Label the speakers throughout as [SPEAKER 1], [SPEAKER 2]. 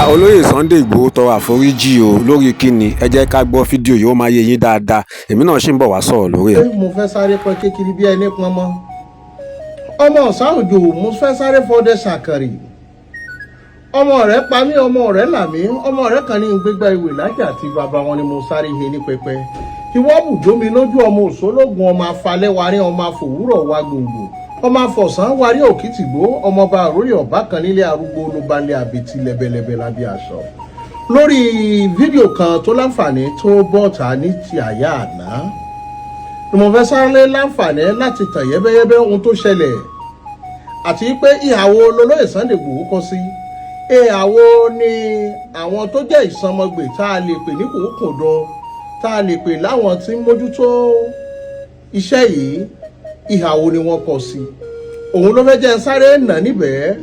[SPEAKER 1] olóyè Sunday Igboho tọrọ àforíjì o lórí kíni ẹ jẹ́ ká gbọ́ fídíò yìí ó máa yé yín dáadáa èmi náà ṣì ń bọ̀ wá sọ̀rọ̀ lórí ẹ̀.
[SPEAKER 2] mo fẹ́ sáré pọn kékeré bí ẹni pọn mọ́ ọmọ ọ̀sán òjò mo fẹ́ sáré fọdẹ ṣàkàrì ọmọ rẹ̀ pa mí ọmọ rẹ̀ là mí ọmọ rẹ̀ kan ní gbégbá ìwé lájà àti bàbá wọn ni mo sáré he ní pẹpẹ ìwọ bùjó mi lójú ọmọ òṣòlógún ọmọ afalẹ́ warí ọmọ afòwúrọ̀ wa gbòǹgbò ọmọ afọ̀sán warí òkìtìgbó ọmọọba àròyé ọ̀bá kan nílé arúgbó olúbalẹ̀ àbètì lẹ́bẹ̀lẹ́bẹ̀ lábẹ́ aṣọ lórí fídíò kan tó láǹfààní tó bọ́ta ní ti àyà àná ni mo fẹ́ sáré láǹfààní láti tàn yẹ́bẹ́yẹ́bẹ́ ohun tó ṣẹlẹ̀ àti pé ìhàwó olóyè Sunday Igboho kọ sí ìhàwó ni àwọn tó jẹ́ ìsọmọgbè tá a lè pè ní kòókòdán tá a lè pè láwọn tí ń mójútó iṣẹ́ yìí ìhàwó ni wọ́n kọ sí òun ló fẹ́ jẹ́ sáré nà níbẹ̀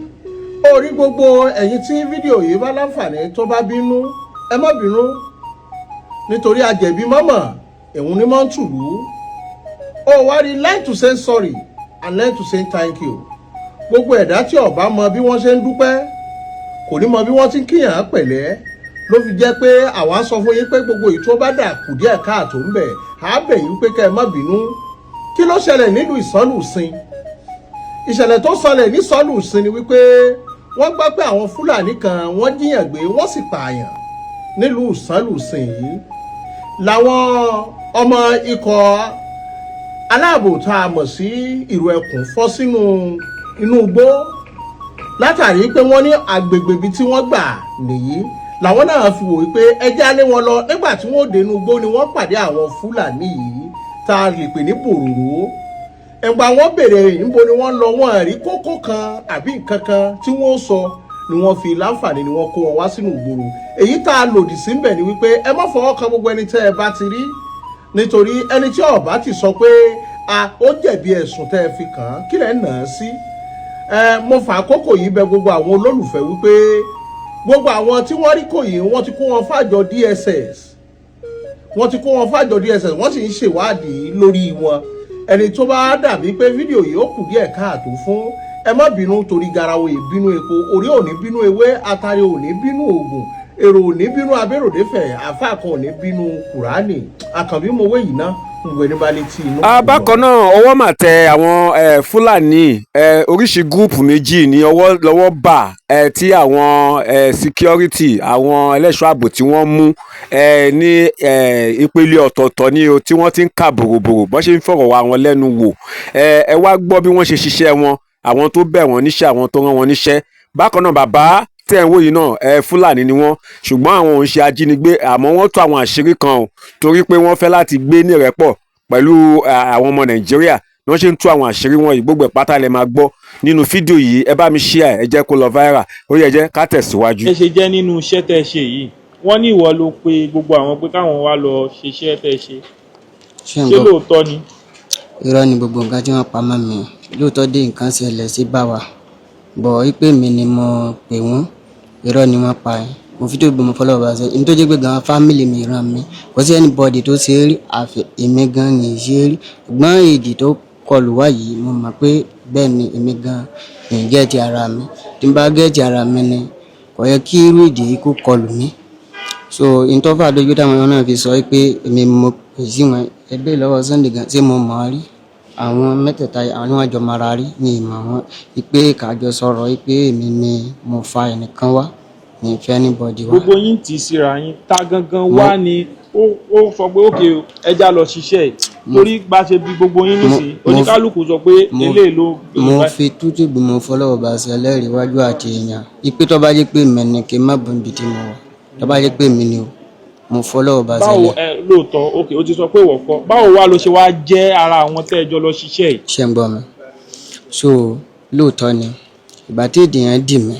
[SPEAKER 2] ó rí gbogbo ẹ̀yin tí fídíò yìí bá láǹfààní tó bá bínú ẹ má bínú nítorí àjẹ̀bí mọ́mọ́ èhun ni mọ́ ń tùlú ó wá rí learn to say sorry and learn to say thank you gbogbo ẹ̀dá tí ó bá mọ bí wọ́n ṣe ń dúpẹ́ kò ní mọ bí wọ́n ti ń kíyàn pẹ̀lẹ́ ló fi jẹ́ pé àwa sọ fún yín pé gbogbo èyí tó bá dà kù díẹ̀ káàtó ń bẹ̀ á bẹ̀ yín pé kẹ́ ẹ má bínú kí ló ṣẹlẹ̀ nílùú Ìsọlùsìn ìṣẹ̀lẹ̀ tó ṣẹlẹ̀ ní Ìsọlùsìn ni wípé wọ́n gbọ́ pé àwọn Fúlàní kan wọ́n jíyàn gbé wọ́n sì pààyàn nílùú Ìsọlùsìn yìí làwọn ọmọ ikọ̀ aláàbò tá a mọ̀ sí ìrù ẹkùn fọ́ sínú inú igbó látàrí pé wọ́n ní agbègbè ibi tí wọ́n gbà nìyí làwọn náà fi wò wípé ẹja lé wọn lọ nígbà tí wọ́n dé inú igbó ni wọ́n pàdé àwọn Fúlàní yìí tá a lè pè ní bòròró ẹ̀gbà wọn béèrè níbo ni wọ́n lọ wọn rí kókó kan àbí nǹkan kan tí wọ́n sọ ni wọ́n fi láǹfààní ni wọ́n kó wọn wá sínú ìgboro èyí tá a lòdì sí ńbẹ̀ ni wípé ẹ má fọwọ́ kan gbogbo ẹni tẹ́ ẹ bá ti rí nítorí ẹni tí ó bá ti sọ pé ó jẹ̀bi ẹ̀sùn tẹ́ ẹ fi kàn án kí lẹ̀ ń nà á sí mo fà àkókò yìí bẹ̀ gbogbo àwọn olólùfẹ́ wípé gbogbo àwọn tí wọ́n rí kò yìí wọ́n ti kó wọn fàjọ DSS wọ́n sì ń ṣèwádìí lórí wọn ẹni tó bá dàbí pé fídíò yìí ó kù díẹ̀ káàtó fún ẹ má bínú torí garawo ìbínú epo orí ò ní bínú ewé atare ò ní bínú oògùn èrò ò ní bínú abéròdéfẹ̀ àfáà kan ò ní bínú kùránì àkànbí mowó yìí ná ìwé ní balẹ̀ tí inú.
[SPEAKER 1] bákan náà ọwọ́ mà tẹ àwọn Fúlàní oríṣi gúrùpù méjì ní ọwọ́ lọ́wọ́ bà tí àwọn security àwọn ẹlẹ́ṣọ́ ààbò tí wọ́n mú ní ìpele ọ̀tọ̀ọ̀tọ̀ ní o tí wọ́n ti ń kà bòròbòrò bọ́n ṣe ń fọ̀rọ̀ wá wọn lẹ́nu wò ẹ wá gbọ́ bí wọ́n ṣe ṣiṣẹ́ wọn àwọn tó bẹ̀ wọ́n níṣẹ́ àwọn tó rán wọn níṣẹ́ bákan náà bàbá tẹ̀ ń wò yìí náà Fúlàní ni wọ́n ṣùgbọ́n àwọn òun ṣe ajínigbé àmọ́ wọ́n tó àwọn àṣírí kan o torí pé wọ́n fẹ́ láti gbé ní ìrẹ́pọ̀ pẹ̀lú àwọn ọmọ Nàìjíríà ni wọ́n ṣe ń tú àwọn àṣírí wọn yìí gbogbo ìpátá lẹ máa gbọ́ nínú fídíò yìí ẹ bá mi share ẹ jẹ́ kó lọ viral ó yẹ jẹ́ ká tẹ̀síwájú.
[SPEAKER 3] ẹ ṣe jẹ́ nínú iṣẹ́ tẹ́ ṣe yìí wọ́n ní ìwọ ló pe gbogbo àwọn pé káwọn wá lọ ṣiṣẹ́ tẹ́ ṣe ṣé lóòótọ́ ni.
[SPEAKER 4] irọ́ ni gbogbo nǹkan tí wọ́n pa mọ́ mi lóòótọ́ dé nǹkan ṣẹlẹ̀ sí bá wa bọ̀ wípé mi ni mo pè wọ́n irọ́ ni wọ́n pa ẹ̀ mo fi tó gbé mo fọlọ́ bá ṣe ní tó jẹ́ pé gan fámìlì mi ràn mí kò sí anybody tó ṣe rí àfi èmi gan ní ṣe rí ṣùgbọ́n èdè tó kọlù wá yìí mo mọ̀ pé bẹ́ẹ̀ ni èmi gan ní gẹ́ẹ̀tì ara mi tí n bá gẹ́ẹ̀tì ara mi ni kò yẹ kí irú èdè yìí kó kọlù mí so ìtọ́fà lójú táwọn náà fi sọ pé èmi mo pè sí wọn ẹgbẹ́ lọ́wọ́ Sunday gan ṣé mo mọ̀ ọ́ rí àwọn mẹ́tẹ̀ẹ̀ta àwọn ni wọ́n jọ mara rí ní ìmọ̀ wọn pé kájọ sọ̀rọ̀ pé èmi ni mo fa ẹnìkan wá ní ìfẹ́ anybody wá.
[SPEAKER 3] gbogbo yín tì í síra yín ta gangan wá ni ó sọ pé òkè ẹja lọ ṣiṣẹ́ ẹ̀ torí bá ṣe bí gbogbo yín nísìnyí oníkálukú sọ pé eléyìí ló.
[SPEAKER 4] mo fi tútù bí mo fọlọ́wọ́ bá ṣe ẹlẹ́rìí iwájú àti èèyàn ipe tó bá jẹ́ pé mẹ́ni kí n má bọ̀ níbi tí mo wà tó bá jẹ́ pé mi ni o mo fọlọ́wọ́ bá ṣe ẹlẹ́rìí.
[SPEAKER 3] báwo lóòótọ́ òkè ó ti sọ pé ìwọ kọ́ báwo wá ló ṣe wá jẹ́ ara àwọn tẹ́ ẹ jọ lọ ṣiṣẹ́ yìí.
[SPEAKER 4] ṣé ń gbọ́ mi so lóòótọ́ ni ìgbà tí èdèyàn dì mí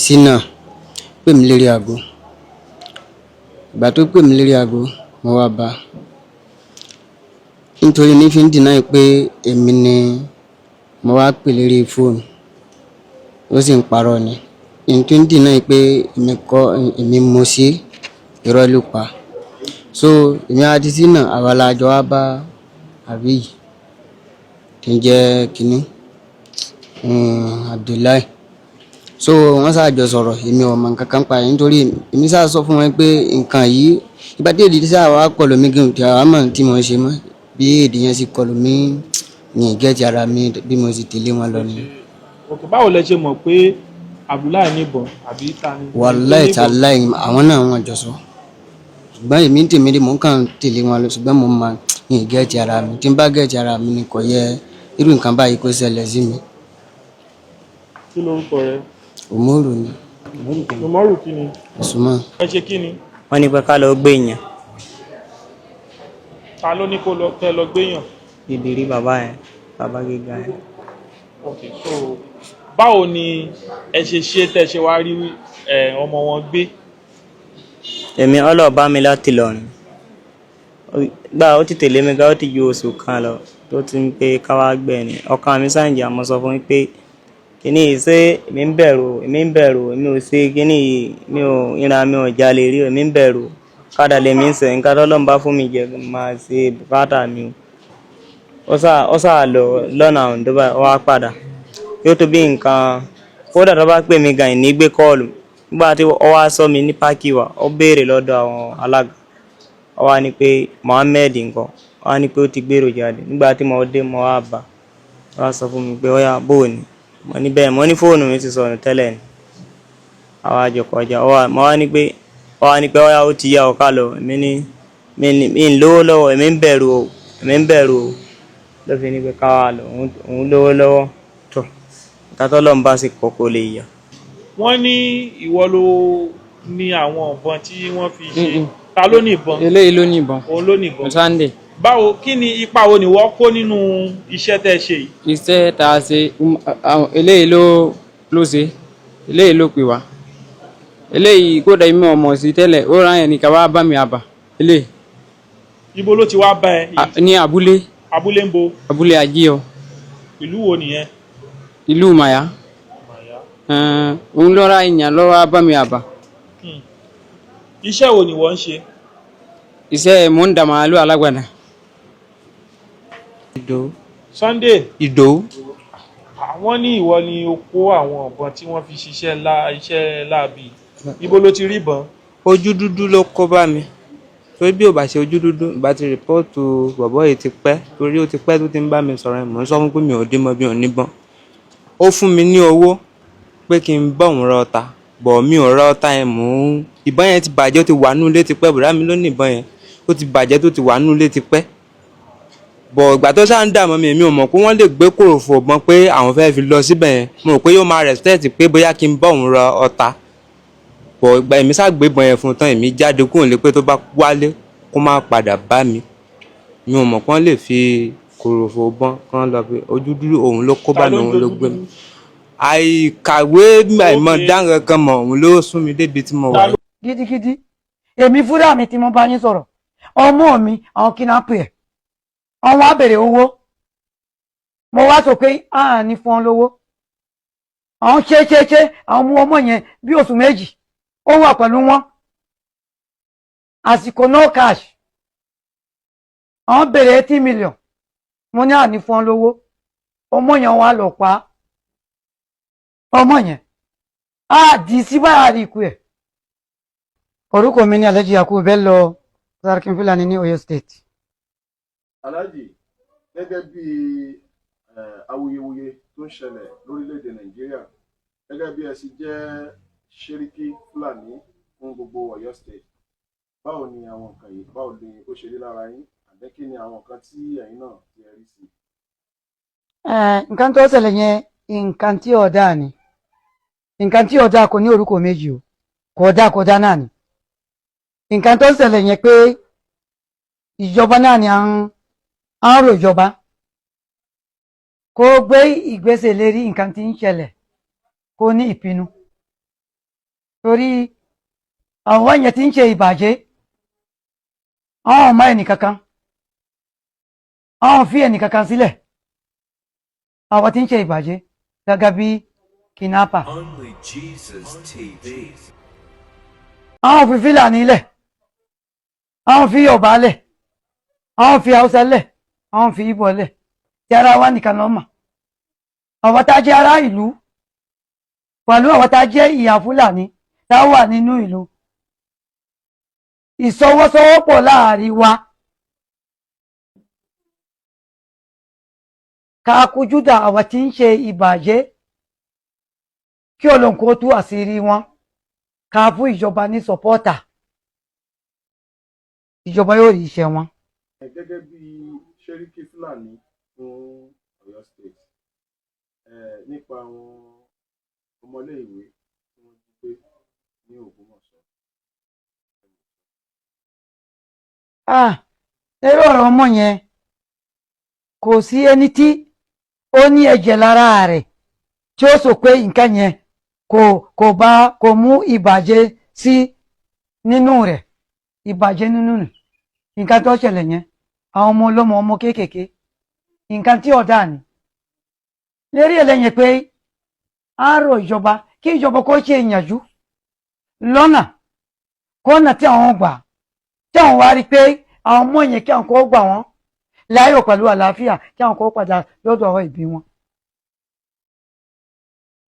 [SPEAKER 4] sínà pè mí lérí aago ìgbà tó pè mí lérí aago mo wá bá nítorí ní fi ń dìnnà pé èmi ni mo wá pè lérí fóònù ó sì ń parọ́ ni nítorí ń dìnnà pé èmi mo ṣe irọ́ ló pa so èmi àti sínà àwa la jọ wá bá àbí yìí tí ń jẹ́ kínní Abdullahi so wọ́n ṣàjọ sọ̀rọ̀ èmi ò mọ̀ nǹkan kan pa ẹ̀ nítorí èmi ṣáà sọ fún wọn pé nǹkan yìí ìgbà tí èdè ṣáà wá kọlù mí gan tí àwọn mọ̀ tí mo ṣe mọ́ bí èdè yẹn sì kọlù mí ní ìgẹ́tì ara mi bí mo sì tẹ̀lé wọn lọ ni.
[SPEAKER 3] òkè báwo lẹ ṣe mọ̀ pé Abdullahi níbọn àbí ta ni.
[SPEAKER 4] wàláì tàláì àwọn náà wọn jọ sọ ṣùgbọ́n èmi ń tèmi dé mò ń kàn tẹ̀lé wọn lọ ṣùgbọ́n mo máa ní ìgẹ́tì ara mi tí n bá gẹ́tì ara mi ni kò yẹ irú nǹkan báyìí kó ṣẹlẹ̀ sí mi.
[SPEAKER 3] kí lorúkọ rẹ.
[SPEAKER 4] Òmòrò ni.
[SPEAKER 3] Òmòrò kí ni.
[SPEAKER 4] Usman.
[SPEAKER 3] ẹ ṣe kí ni.
[SPEAKER 5] wọ́n ní pé ká lọ gbé èèyàn.
[SPEAKER 3] ta ló ní kó lọ tẹ lọ gbéyàn.
[SPEAKER 5] ìdírí bàbá yẹn bàbá gíga yẹn.
[SPEAKER 3] ok so báwo ni ẹ ṣe tẹ ṣe wá rí ọmọ wọn gbé.
[SPEAKER 5] èmi ọlọ́ọ̀bá mi láti lọ́rùn gbà ó ti tẹ̀lé mi gá ó ti ju oṣù kan lọ tó ti ń pé káwá gbẹ̀ ni ọkàn mi sáǹjì àmọ́ sọ fún mi pé kíní yìí ṣé èmi ń bẹ̀rù èmi ò ṣe kíní yìí mi ò ìran mi ò jalè rí èmi ń bẹ̀rù kádà lè mi ń sẹ̀ nǹkan tọ́lọ́run bá fún mi jẹ máa ṣe bùkátà mi ó sà lọ lọ́nà àwọn tó bá wá padà yóò tó bí nǹkan kódà tó bá pè mí gan ìní gbé kọ́ọ̀lù nígbà tí ó wá sọ mi ní pákí wa ó béèrè lọ́dọ̀ àwọn alága ó wá ní pé Mohammed nǹkan ó wá ní pé ó ti gbèrò jáde nígbà tí mo dé mo wá bá ó wá sọ fún mi pé ó yá bóò ni mo ní bẹ́ẹ̀ mo ní fóònù mi ti sọnù tẹ́lẹ̀ ni àwọn àjọ kọjá mo wá ní pé ó yá ó ti yá ọ̀ká lọ èmi ń lówó lọ́wọ́ èmi ń bẹ̀rù o ló fi ní pé káwá lọ òun lówó lọ́wọ́ tó nǹkan tó lọ́n bá sì kọ́kọ́ lè yà.
[SPEAKER 3] wọ́n ní ìwọ ló ní àwọn ìbọn tí wọ́n fi ṣe ta ló ní ìbọn.
[SPEAKER 6] eléyìí ló ní ìbọn.
[SPEAKER 3] òun ló ní ìbọn.
[SPEAKER 6] Sunday.
[SPEAKER 3] báwo kí ni ipa wo ni wọ́n kó nínú iṣẹ́ tẹ́ ṣe yìí.
[SPEAKER 6] iṣẹ́ tá a ṣe eléyìí ló ṣe eléyìí ló pè wá eléyìí kódà mi ò mọ̀ sí tẹ́lẹ̀ ó rán yẹn ní ká wá bá mi àbà eléyìí.
[SPEAKER 3] ibo ló ti wá bá ẹ.
[SPEAKER 6] ní abúlé.
[SPEAKER 3] abúlé ń bo.
[SPEAKER 6] abúlé Ajíọ.
[SPEAKER 3] ìlú wo nìyẹn.
[SPEAKER 6] ìlú Màyá. òun ló ra ìyàn lọ́wọ́ bá mi àbà.
[SPEAKER 3] iṣẹ́ wo ni wọ́n ń ṣe.
[SPEAKER 6] iṣẹ́ mò ń dà màálù alágbàdà. Ìdòwú.
[SPEAKER 3] Sunday.
[SPEAKER 6] Ìdòwú.
[SPEAKER 3] àwọn ní ìwọ ni o kó àwọn ìbọn tí wọ́n fi ṣiṣẹ́ iṣẹ́ láabi ibo ló ti rí ìbọn.
[SPEAKER 6] ojú dúdú ló kó bá mi torí bí ò bá ṣe ojú dúdú ìbá ti rìpọ́ọ̀tù bọ̀bọ́ yìí ti pẹ́ torí ó ti pẹ́ tó ti ń bá mi sọ̀rọ̀ ẹ̀ mò ń sọ fún pé mi ò dé mọ́ bí ò níbọn ó fún mi ní owó pé kí n bọ̀ òun ra ọta bọ̀ mi ò ra ọta yẹn mò ń ìbọn yẹn ti bàjẹ́ ó ti wà nínú ilé ti pẹ́ bùrá mi ló ní ìbọn yẹn ó ti bàjẹ́ tó ti wà nínú ilé ti pẹ́ bọ̀ ìgbà tó ṣáà ń dààmú mi ò mọ̀ pé wọ́n lè gbé kòròfò ọ̀bọ̀n pé àwọn fẹ́ fi lọ síbẹ̀ yẹn mo rò pé yóò máa respect pé bóyá kí n bọ̀ òun ra ọta bọ̀ ìgbà èmi ṣàgbébọn yẹn fún un tán èmi jáde kúrò lé pé tó bá wálé kó má padà bá mi ò mọ̀ kán lè fi kòròfò bọ́n kán lọ pé ojú dúdú òun ló kó bá mi òun ló gbé mi àìkàwé àìmọ̀ dáhùn kan mọ̀ òun ló sún mi débi tí mo wà.
[SPEAKER 7] gidigidi èmi fúnra mi tí mo bá yín sọ̀rọ̀ ọmọ mi àwọn kidnapper ẹ̀ àwọn wá bèrè owó mo wá sọ pé a ní fún ọ lówó àwọn ṣe àwọn mú ọmọ yẹn bí oṣù méjì ó wà pẹ̀lú wọn àsìkò no cash àwọn bèrè 80 million mo ní a ní fún ọ lówó ọmọ yẹn wà lọ pa ọmọ yẹn a dì sí báyà rí ikú ẹ̀. orúkọ mi ní Alhaji Yakubu Bello Sarkin Fulani ní Oyo State.
[SPEAKER 8] Alhaji, gẹ́gẹ́ bí awuyewuye tó ń ṣẹlẹ̀ lórílẹ̀‐èdè Nàìjíríà gẹ́gẹ́ bí ẹ sì jẹ́ Ṣẹ́ríkí Fúlàní fún gbogbo Ọ̀yọ́ State báwo ni àwọn nǹkan yìí báwo ni ó ṣe rí lára yín àbẹ́ kí ni àwọn nǹkan tí ẹ̀yin náà ti rí sí.
[SPEAKER 7] nǹkan tó ṣẹlẹ̀ yẹn nǹkan tí ọ̀dà ni nǹkan tí ọ̀dà kò ní orúkọ méjì o kódà náà ni nǹkan tó ṣẹlẹ̀ yẹn pé ìjọba náà ni à ń rò ìjọba kó gbé ìgbésẹ̀ lérí nǹkan tí ń ṣẹlẹ̀ kó ní ìpinnu torí àwọn yẹn tí ń ṣe ìbàjẹ́ àwọn ọmọ ẹnìkankan àwọn fi ẹnìkankan sílẹ̀ àwọn tí ń ṣe ìbàjẹ́ gẹ́gẹ́ bí kidnapper àwọn fi Fúlàní lẹ̀ àwọn fi Yorùbá lẹ̀ àwọn fi Haúsá lẹ̀ àwọn fi Ìgbò lẹ̀ tí ara wa nìkan lọ́mọ àwọn tá a jẹ́ ará ìlú pẹ̀lú àwọn tá a jẹ́ ìyá Fúlàní tá a wà nínú ìlú ìsọwọ́sowọ́pọ̀ láàrin wa ká kojú dá àwọn tí ń ṣe ìbàjẹ́ kí Ọlọ́run kó tú àṣírí wọn ká fún ìjọba ní sọpọ́tà ìjọba yóò rí iṣẹ́ wọn.
[SPEAKER 8] Gẹ́gẹ́ bí Sẹ́ríkí Fúlàní fún Ọ̀yọ́ State nípa àwọn ọmọléèwé tí wọ́n jí gbé ní Ògbómọ̀ṣọ́.
[SPEAKER 7] Lérò ọ̀rọ̀ ọmọ yẹn kò sí ẹni tí ó ní ẹ̀jẹ̀ lára rẹ̀ tí ó sọ pé nǹkan yẹn kò mú ìbàjẹ́ sí nínú rẹ̀ ìbàjẹ́ nínú rẹ̀ nǹkan tó ṣẹlẹ̀ yẹn àwọn ọmọ ọlọ́mọ ọmọ kéékèèké nǹkan tí ọ̀dà ni lérí ẹlẹ́yìn pé á rọ ìjọba kí ìjọba kó ṣe ìyànjú kọ́nà tí àwọn gbà tí àwọn wá rí pé àwọn ọmọ yẹn kí àwọn kó gbà wọ́n láyọ̀ pẹ̀lú àlàáfíà kí àwọn kó padà lọ́dọ̀ ọ̀rọ̀ ìbí wọn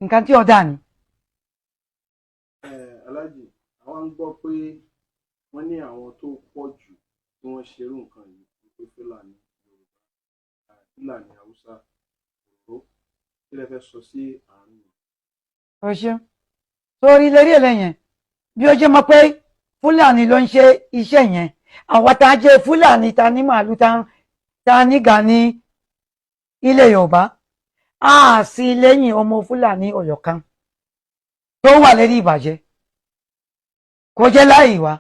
[SPEAKER 7] nǹkan tí ọ̀dà ni.
[SPEAKER 8] Aláàjì àwọn ń gbọ́ pé wọ́n ní àwọn tó pọ̀ jù tí wọ́n ṣerú nǹkan yìí pé Fúlàní Yorùbá Fúlàní Haúsá òró kí lẹ fẹ́ sọ sí àárín yìí.
[SPEAKER 7] o ṣeun sórí lérí ẹlẹ́yìn bí ó jẹ́ mọ́ pé Fúlàní ló ń ṣe iṣẹ́ yẹn àwọn tá a jẹ́ Fúlàní ta ní màálù ta nígà ní ilẹ̀ Yorùbá á sí lẹ́yìn ọmọ Fúlàní Ọ̀yọ́ kan tó wà lérí ìbàjẹ́ kò jẹ́ láì wá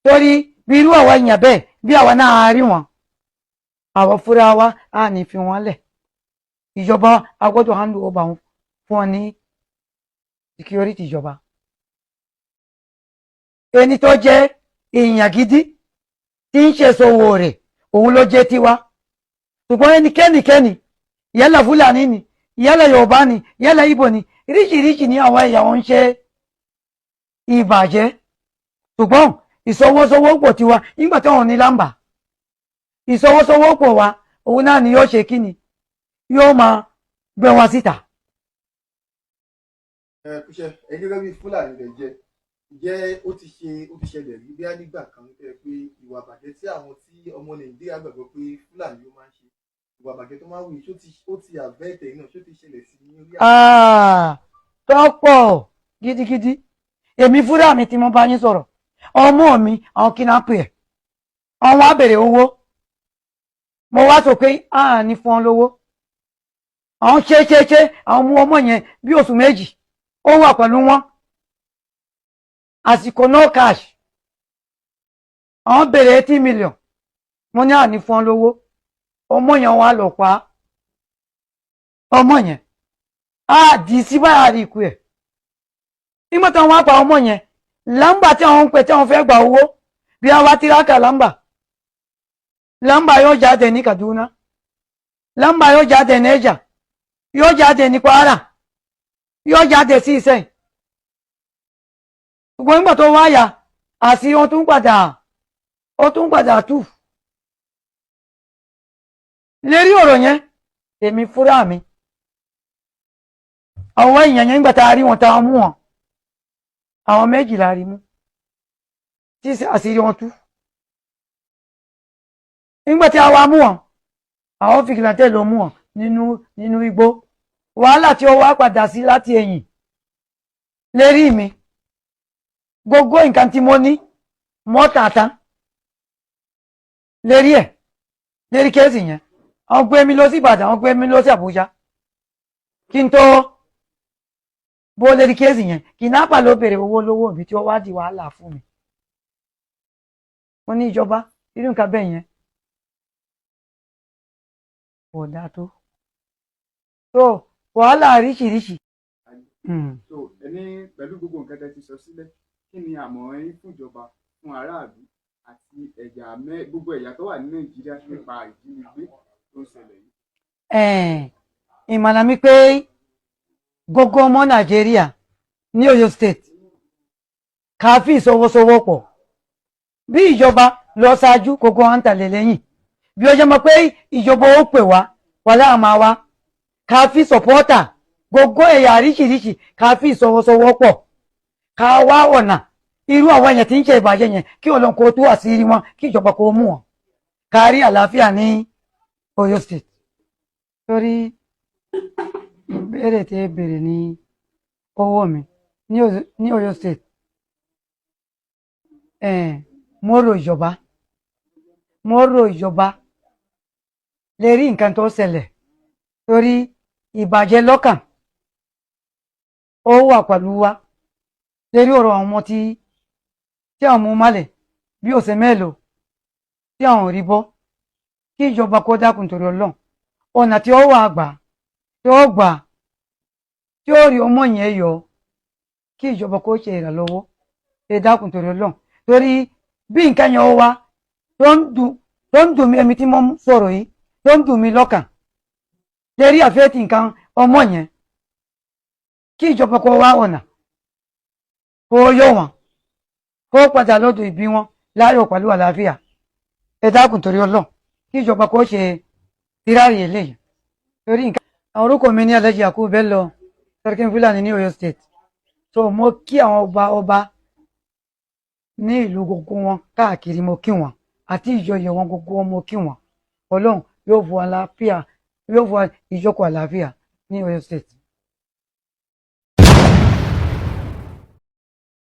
[SPEAKER 7] torí bí irú àwọn èèyàn bẹ́ẹ̀ bí àwọn náà rí wọn àwọn fúnra wa á ní fi wọn lẹ̀ ìjọba agbọ́dọ̀ hand over wọn fún wọn ní security ìjọba ẹni tó jẹ́ èèyàn gidi tí ń ṣe sòwò rẹ̀ òun ló jẹ́ tiwa ṣùgbọ́n ẹnikẹ́ni yálà Fúlàní ni yálà Yorùbá ni yálà Ìgbò ni ríṣiríṣi ní àwọn ẹ̀yà wọn ń ṣe ìbàjẹ́ ṣùgbọ́n ìsọwọ́sowọ́pọ̀ tiwa nígbà tí wọn ní lámbà ìsọwọ́sowọ́pọ̀ wa òun náà ni yóò ṣe kíni yóò máa gbé wọn síta.
[SPEAKER 8] Kúṣẹ́ ẹ gẹ́gẹ́ bí Fúlàní rẹ̀ jẹ́ ó ti ṣẹlẹ̀ rí bí nígbà kan pé ìwà àbàjẹ́ tí àwọn tí ọmọ Nàìjíríà gbàgbọ́ pé Fúlàní ló máa ń ṣe ìwà àbàjẹ́ tó máa ń wù ó ti àbẹ́ẹ̀tẹ̀ náà ṣó ti ṣẹlẹ̀ sí ní orí
[SPEAKER 7] tọ́pọ̀ gidigidi èmi fúnra mi tí mo bá yín sọ̀rọ̀ ọmọ mi àwọn kidnapper ẹ̀ àwọn á bèrè owó mo wá sọ pé a ní fún ọ lówó àwọn ṣe àwọn mú ọmọ yẹn bí oṣù méjì ó wà pẹ̀lú wọn àsìkò no cash àwọn bèrè 80 million mo ní a ní fún ọ lówó ọmọ yẹn wà lọ pa ọmọ yẹn á dì sí báyà rí ikú ẹ̀ nígbà tí wọ́n pa ọmọ yẹn lámbà tí àwọn ń pè tí wọ́n fẹ́ gba owó bí wọ́n wá tíráàkà lámbà yóò jáde ní Kaduna lámbà yóò jáde ní Niger yóò jáde ní Kwara yóò jáde sí Ìsẹ́yìn ṣùgbọ́n nígbà tó wáyà àti ó tún padà tú lérí ọ̀rọ̀ yẹn èmi fúnra mi àwọn èèyàn yẹn nígbà tá a rí wọn tá a mú wọn àwọn méjìlá rí mú tí àṣírí wọn tú nígbà tí a wá mú wọn àwọn fìgìláńtẹ́ ló mú wọn nínú igbó wàhálà tí ó wá padà sí láti ẹ̀yìn lérí mi gbogbo nǹkan tí mo ní mọ́tàtà lérí kéèsì yẹn àwọn gbé mi lọ sí Ìbàdàn àwọn gbé mi lọ sí Àbújá kí n tó bó lérí kéèsì yẹn kìnnápà ló bèrè owó lówó mi tí ó wá di wàhálà fún mi mo ní ìjọba irú nǹkan bẹ́ẹ̀ yẹn kò dáa tó wàhálà ríṣiríṣi.
[SPEAKER 9] so ẹni pẹ̀lú gbogbo nǹkan tẹ́ ti sọ sílẹ̀ kí ni àmọ̀ràn yín fún ìjọba fún aráàlú àti gbogbo ẹ̀yà tó wà ní Nàìjíríà nípa ìjínigbé tó ń ṣẹlẹ̀ yìí.
[SPEAKER 7] ìmọ̀ràn mi pé gbogbo ọmọ Nàìjíríà ní Ọ̀yọ́ State ká fi ìsọwọ́sowọ́pọ̀ bí ìjọba lọ ṣáájú gbogbo wọn ń tẹ̀lé lẹ́yìn bí ó jẹ́ mọ́ pé ìjọba ó pè wá láàmà wa ká fi sọ̀pọ́tà gbogbo ẹ̀yà àríṣiríṣi ká fi ìsọwọ́sowọ́pọ̀ ká wá ọ̀nà irú àwọn èèyàn tí ń ṣe ìbàjẹ́ yẹn kí Ọlọ́run kó tú àṣírí wọn kí ìjọba kó mú wọn ká rí àlàáfíà ní Ọ̀yọ́ state. torí ìbéèrè tí ẹ béèrè ní ọwọ́ mi ní Ọ̀yọ́ state mo rò ìjọba lè rí nǹkan tó ṣẹlẹ̀ torí ìbàjẹ́ lọ́kàn ó wà pẹ̀lú wa lérí ọ̀rọ̀ àwọn ọmọ tí àwọn mú malẹ̀ bí ọ̀sẹ̀ mélòó tí àwọn ò rí bọ́ kí ìjọba kó dákun torí Ọlọ́run ọ̀nà tí ó wà gbà tí ó gbà tí ó rí ọmọ yẹn yọ kí ìjọba kó ṣe ìrànlọ́wọ́ ẹ dákun torí Ọlọ́run torí bí nǹkan yẹn ó wá tó ń dùn mí ẹ̀mí tí mo sọ̀rọ̀ yìí tó ń dùn mí lọ́kàn lérí àfẹ́tì nǹkan ọmọ yẹn kí ìjọba kó wá ọ̀nà kó yọ wọn kó padà lọ́dọ̀ ìbí wọn láyọ̀ pẹ̀lú àlàáfíà ẹ dákun torí Ọlọ́run kí ìjọba kó ṣe tíráàrí eléyìí torí nǹkan. àwọn orúkọ mi ní Alhaji Yakubu Bello Sarkin Fulani ní Ọ̀yọ́ state so mo kí àwọn ọba ní ìlú gbogbo wọn káàkiri mo kí wọn àti ìjòyè wọn gbogbo wọn mo kí wọn Ọlọ́run yóò fún àlàáfíà yóò fún ìjókòó àlàáfíà ní Ọ̀yọ́ state.